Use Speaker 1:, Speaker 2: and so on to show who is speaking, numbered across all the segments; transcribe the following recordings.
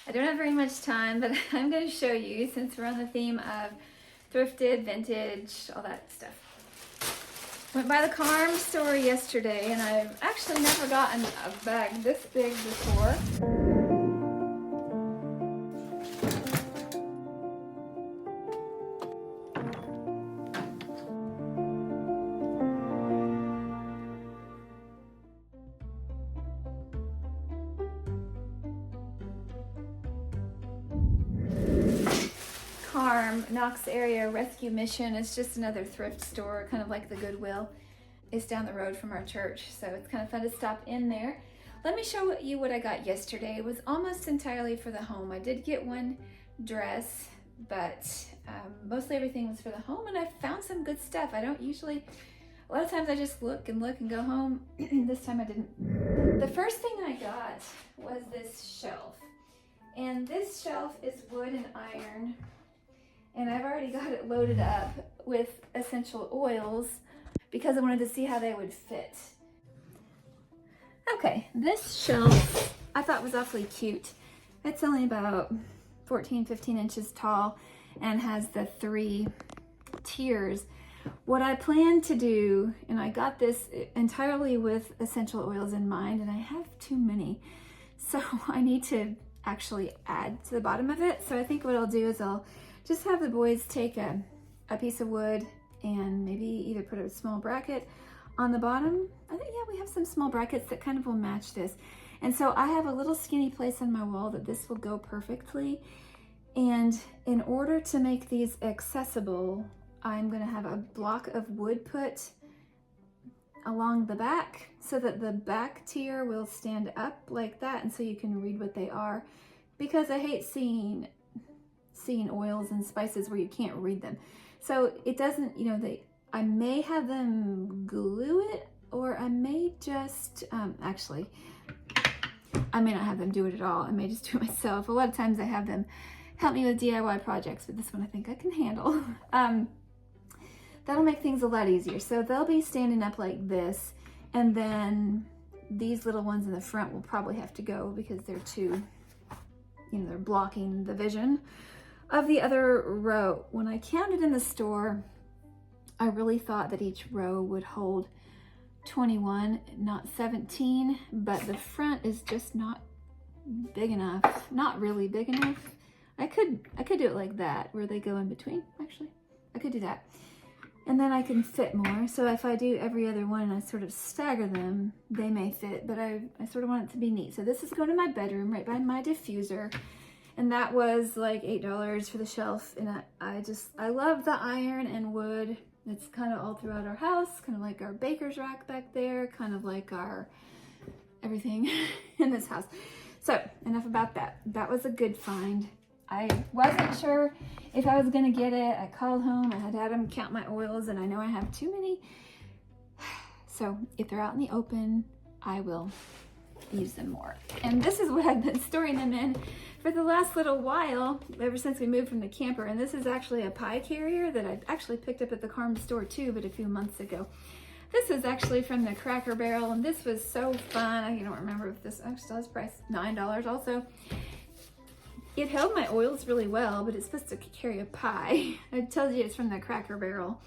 Speaker 1: I don't have very much time, but I'm going to show you, since we're on the theme of thrifted, vintage, all that stuff. Went by the KARM store yesterday, and I've actually never gotten a bag this big before. KARM, Knox Area Rescue Mission. It's just another thrift store, kind of like the Goodwill. It's down the road from our church, so it's kind of fun to stop in there. Let me show you what I got yesterday. It was almost entirely for the home. I did get one dress, but mostly everything was for the home, and I found some good stuff. I don't usually, a lot of times I just look and go home. This time I didn't. The first thing I got was this shelf, and this shelf is wood and iron. And I've already got it loaded up with essential oils because I wanted to see how they would fit. Okay, this shelf I thought was awfully cute. It's only about 14-15 inches tall and has the 3 tiers. What I plan to do, and I got this entirely with essential oils in mind, and I have too many, so I need to actually add to the bottom of it. So I think what I'll do is I'll just have the boys take a piece of wood and maybe either put a small bracket on the bottom. I think, yeah, we have some small brackets that kind of will match this. And so I have a little skinny place on my wall that this will go perfectly. And in order to make these accessible, I'm gonna have a block of wood put along the back so that the back tier will stand up like that, and so you can read what they are, because I hate seeing oils and spices where you can't read them. So it doesn't, you know, I may have them glue it, or I may just, actually, I may not have them do it at all. I may just do it myself. A lot of times I have them help me with DIY projects, but this one I think I can handle. That'll make things a lot easier. So they'll be standing up like this, and then these little ones in the front will probably have to go because they're too, you know, they're blocking the vision of the other row. When I counted in the store, I really thought that each row would hold 21, not 17, but the front is just not big enough, not really big enough. I could do it like that, where they go in between, actually. I could do that. And then I can fit more. So if I do every other one and I sort of stagger them, they may fit, but I sort of want it to be neat. So this is going to my bedroom, right by my diffuser. And that was like $8 for the shelf. And I love the iron and wood. It's kind of all throughout our house, kind of like our baker's rack back there, kind of like our everything in this house. So enough about that. That was a good find. I wasn't sure if I was gonna get it. I called home, I had them count my oils, and I know I have too many. So if they're out in the open, I will use them more. And this is what I've been storing them in for the last little while, ever since we moved from the camper. And this is actually a pie carrier that I actually picked up at the KARM store too, but a few months ago. This is actually from the Cracker Barrel, and this was so fun. I don't remember if this actually has price, $9 also. It held my oils really well, but it's supposed to carry a pie. It tells you it's from the Cracker Barrel.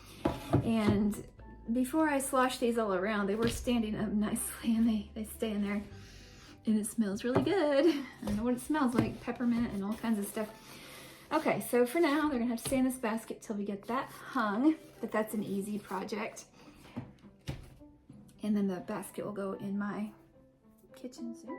Speaker 1: And before I sloshed these all around, they were standing up nicely, and they stay in there. And it smells really good. I don't know what it smells like, peppermint and all kinds of stuff. Okay, so for now, they're gonna have to stay in this basket till we get that hung, but that's an easy project. And then the basket will go in my kitchen soon.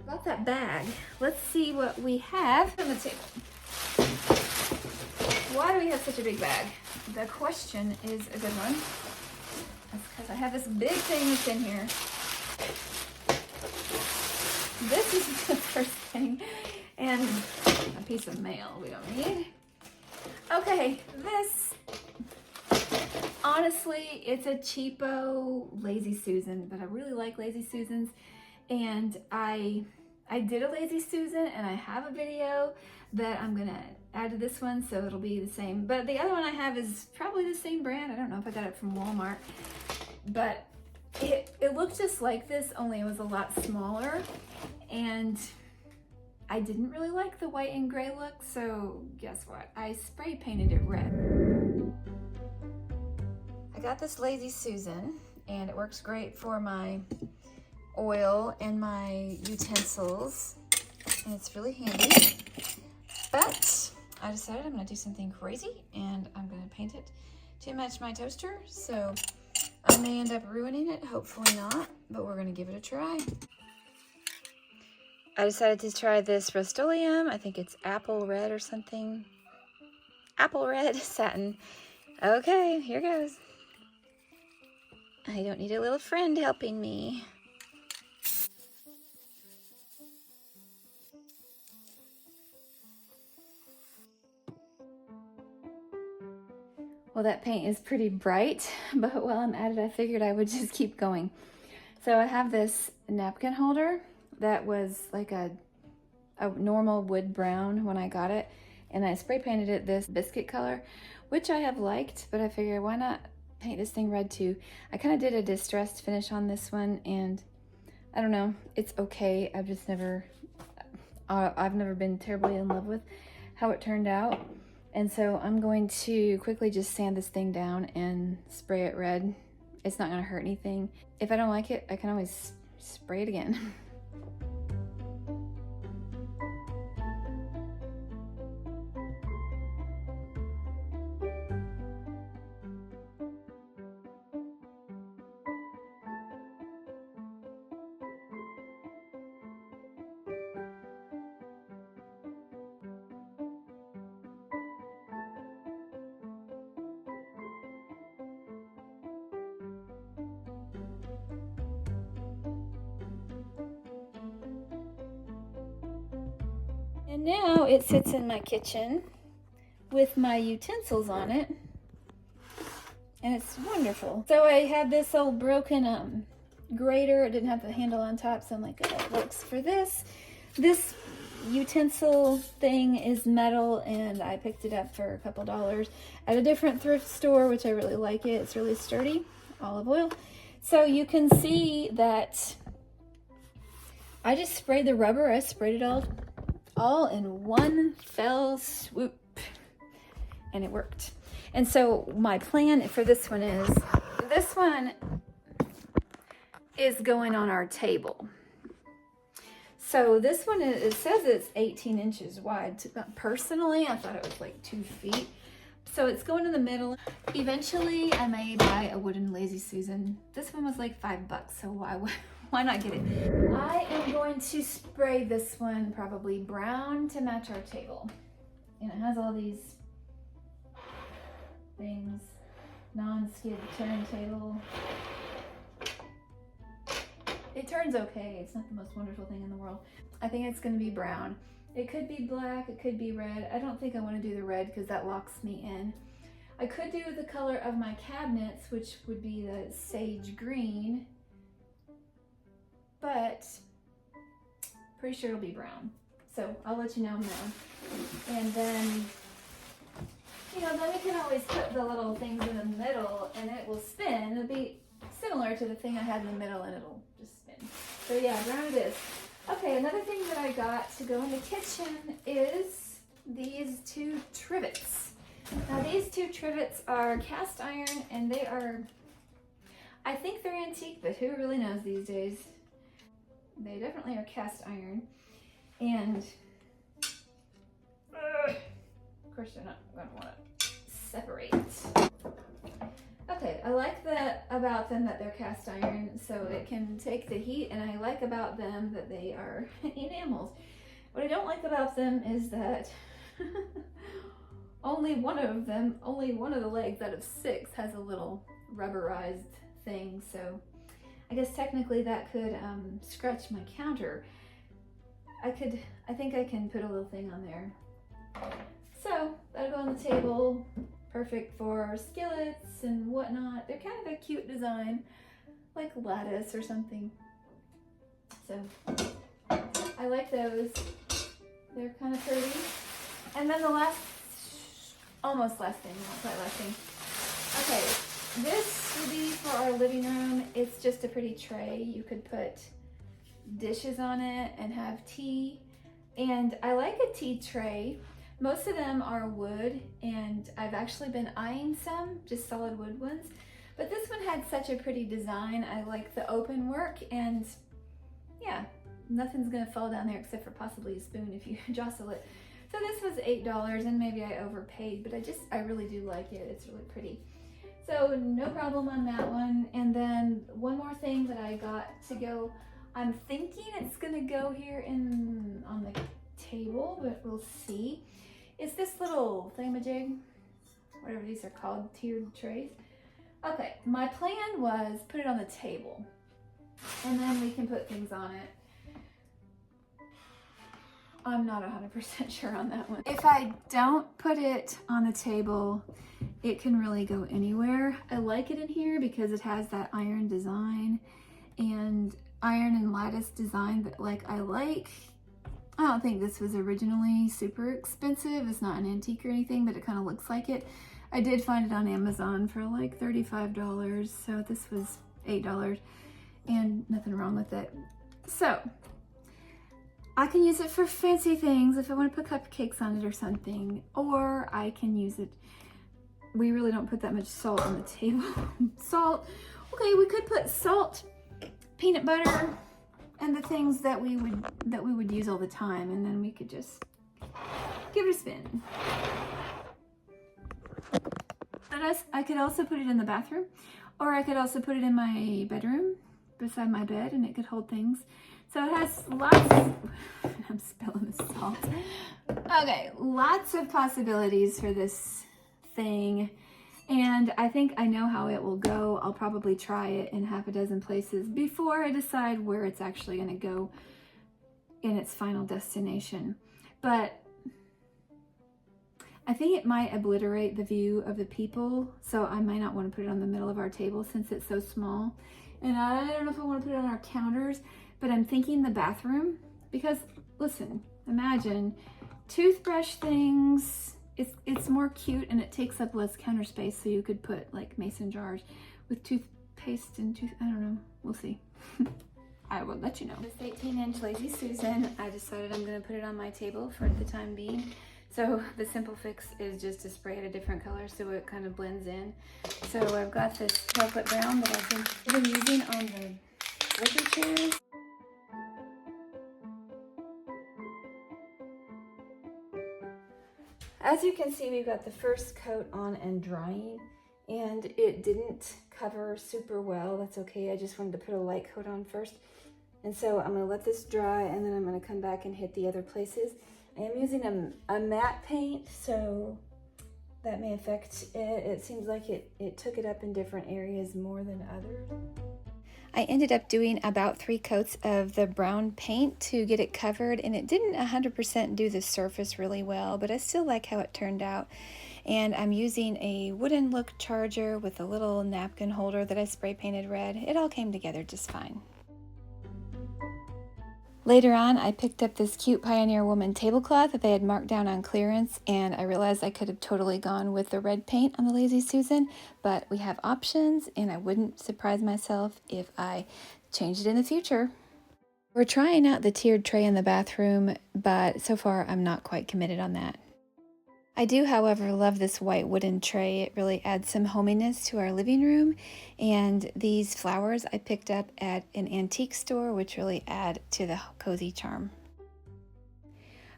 Speaker 1: Got that bag. Let's see what we have on the table. Why do we have such a big bag? The question is a good one. That's because I have this big thing that's in here. This is the first thing, and a piece of mail we don't need. Okay, this honestly, it's a cheapo Lazy Susan, but I really like Lazy Susans. And I did a Lazy Susan, and I have a video that I'm gonna add to this one, so it'll be the same. But the other one I have is probably the same brand. I don't know if I got it from Walmart, but it looked just like this, only it was a lot smaller. And I didn't really like the white and gray look, so guess what? I spray painted it red. I got this Lazy Susan, and it works great for my oil and my utensils, and it's really handy. But I decided I'm gonna do something crazy, and I'm gonna paint it to match my toaster, so I may end up ruining it, hopefully not, but we're gonna give it a try. I decided to try this Rust-Oleum. I think it's apple red or something. Apple red satin. Okay, here goes. I don't need a little friend helping me. Well, that paint is pretty bright, but while I'm at it, I figured I would just keep going. So I have this napkin holder that was like a normal wood brown when I got it, and I spray painted it this biscuit color, which I have liked, but I figured why not paint this thing red too. I kind of did a distressed finish on this one, and I don't know, it's okay. I've just never been terribly in love with how it turned out. And so I'm going to quickly just sand this thing down and spray it red. It's not gonna hurt anything. If I don't like it, I can always spray it again. And now it sits in my kitchen with my utensils on it, and it's wonderful. So I had this old broken grater. It didn't have the handle on top, so I'm like, oh, it works for this. This utensil thing is metal, and I picked it up for a couple dollars at a different thrift store, which I really like it. It's really sturdy, olive oil. So you can see that I just sprayed the rubber. I sprayed it all in one fell swoop, and it worked. And so my plan for this one is going on our table. So this one, it says it's 18 inches wide. Personally, I thought it was like 2 feet. So it's going in the middle. Eventually, I may buy a wooden Lazy Susan. This one was like $5, so why not get it? I am going to spray this one probably brown to match our table. And it has all these things. Non-skid turntable. It turns okay. It's not the most wonderful thing in the world. I think it's going to be brown. It could be black, it could be red. I don't think I want to do the red because that locks me in. I could do the color of my cabinets, which would be the sage green, but pretty sure it'll be brown. So I'll let you know now. And then, then we can always put the little things in the middle and it will spin. It'll be similar to the thing I had in the middle, and it'll just spin. So yeah, brown it is. Okay, another thing that I got to go in the kitchen is these 2 trivets. Now these 2 trivets are cast iron, and they are, I think they're antique, but who really knows these days? They definitely are cast iron, and of course they're not going to want to separate. Okay, I like about them that they're cast iron, so it can take the heat, and I like about them that they are enamels. What I don't like about them is that only one of the legs out of 6 has a little rubberized thing, so I guess technically that could scratch my counter. I think I can put a little thing on there. So that'll go on the table. perfect for skillets and whatnot. They're kind of a cute design, like lattice or something. So I like those. They're kind of pretty. And then the almost last thing, not quite last thing. Okay, this would be for our living room. It's just a pretty tray. You could put dishes on it and have tea. And I like a tea tray. Most of them are wood, and I've actually been eyeing some, just solid wood ones. But this one had such a pretty design. I like the open work, and yeah, nothing's gonna fall down there except for possibly a spoon if you jostle it. So this was $8, and maybe I overpaid, but I really do like it. It's really pretty. So no problem on that one. And then one more thing that I got to go, I'm thinking it's gonna go here on the table, but we'll see. It's this little thingamajig, whatever these are called, tiered trays. Okay, my plan was put it on the table, and then we can put things on it. I'm not 100% sure on that one. If I don't put it on the table, it can really go anywhere. I like it in here because it has that iron design and iron and lattice design that I like. I don't think this was originally super expensive. It's not an antique or anything, but it kind of looks like it. I did find it on Amazon for like $35, so this was $8 and nothing wrong with it. So I can use it for fancy things if I want to put cupcakes on it or something, or I can use it. We really don't put that much salt on the table. Salt, okay, we could put salt, peanut butter, and the things that we would use all the time, and then we could just give it a spin. And I could also put it in the bathroom, or I could also put it in my bedroom beside my bed, and it could hold things. So it has lots, I'm spilling the salt. Okay, lots of possibilities for this thing. And I think I know how it will go. I'll probably try it in half a dozen places before I decide where it's actually gonna go in its final destination. But I think it might obliterate the view of the people. So I might not wanna put it on the middle of our table since it's so small. And I don't know if I wanna put it on our counters, but I'm thinking the bathroom, because listen, imagine toothbrush things, it's more cute and it takes up less counter space, so you could put like mason jars with toothpaste and I don't know, we'll see. I will let you know. This 18-inch Lazy Susan, I decided I'm gonna put it on my table for the time being. So the simple fix is just to spray it a different color so it kind of blends in. So I've got this chocolate brown that I've been using on the wicker chairs. As you can see, we've got the first coat on and drying, and it didn't cover super well. That's okay. I just wanted to put a light coat on first. And so I'm gonna let this dry, and then I'm gonna come back and hit the other places. I am using a matte paint, so that may affect it. It seems like it took it up in different areas more than others. I ended up doing about 3 coats of the brown paint to get it covered, and it didn't 100% do the surface really well, but I still like how it turned out. And I'm using a wooden look charger with a little napkin holder that I spray painted red. It all came together just fine. Later on, I picked up this cute Pioneer Woman tablecloth that they had marked down on clearance, and I realized I could have totally gone with the red paint on the Lazy Susan, but we have options, and I wouldn't surprise myself if I changed it in the future. We're trying out the tiered tray in the bathroom, but so far I'm not quite committed on that. I do, however, love this white wooden tray. It really adds some hominess to our living room, and these flowers I picked up at an antique store, which really add to the cozy charm.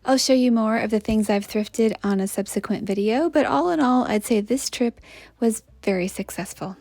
Speaker 1: I'll show you more of the things I've thrifted on a subsequent video, but all in all, I'd say this trip was very successful.